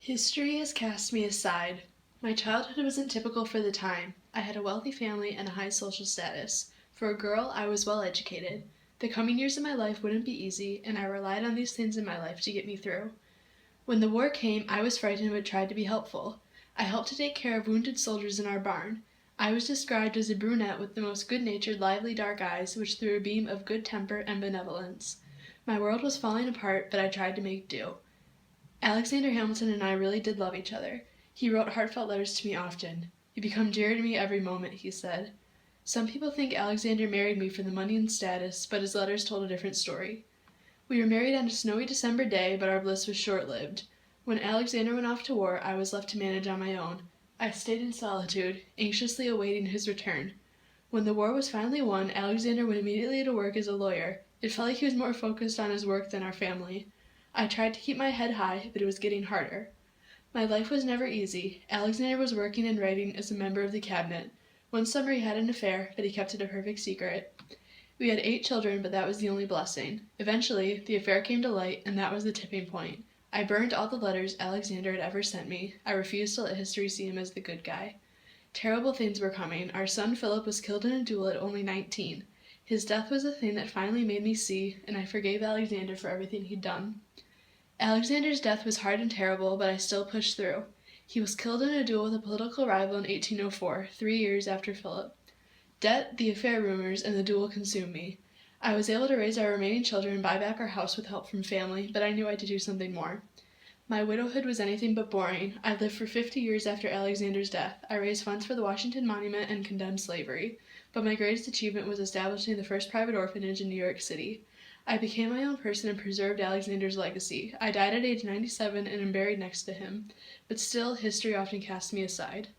History has cast me aside. My childhood wasn't typical for the time. I had a wealthy family and a high social status. For a girl, I was well educated. The coming years of my life wouldn't be easy, and I relied on these things in my life to get me through. When the war came, I was frightened but tried to be helpful. I helped to take care of wounded soldiers in our barn. I was described as a brunette with the most good-natured, lively dark eyes, which threw a beam of good temper and benevolence. My world was falling apart, but I tried to make do. Alexander Hamilton and I really did love each other. He wrote heartfelt letters to me often. "You become dearer to me every moment," he said. Some people think Alexander married me for the money and status, but his letters told a different story. We were married on a snowy December day, but our bliss was short-lived. When Alexander went off to war, I was left to manage on my own. I stayed in solitude, anxiously awaiting his return. When the war was finally won, Alexander went immediately to work as a lawyer. It felt like he was more focused on his work than our family. I tried to keep my head high, but it was getting harder. My life was never easy. Alexander was working and writing as a member of the cabinet. One summer he had an affair, but he kept it a perfect secret. We had 8 children, but that was the only blessing. Eventually, the affair came to light, and that was the tipping point. I burned all the letters Alexander had ever sent me. I refused to let history see him as the good guy. Terrible things were coming. Our son Philip was killed in a duel at only 19. His death was the thing that finally made me see, and I forgave Alexander for everything he'd done. Alexander's death was hard and terrible, but I still pushed through. He was killed in a duel with a political rival in 1804, 3 years after Philip. Debt, the affair rumors, and the duel consumed me. I was able to raise our remaining children and buy back our house with help from family, but I knew I had to do something more. My widowhood was anything but boring. I lived for 50 years after Alexander's death. I raised funds for the Washington Monument and condemned slavery, but my greatest achievement was establishing the first private orphanage in New York City. I became my own person and preserved Alexander's legacy. I died at age 97 and am buried next to him, but still, history often casts me aside.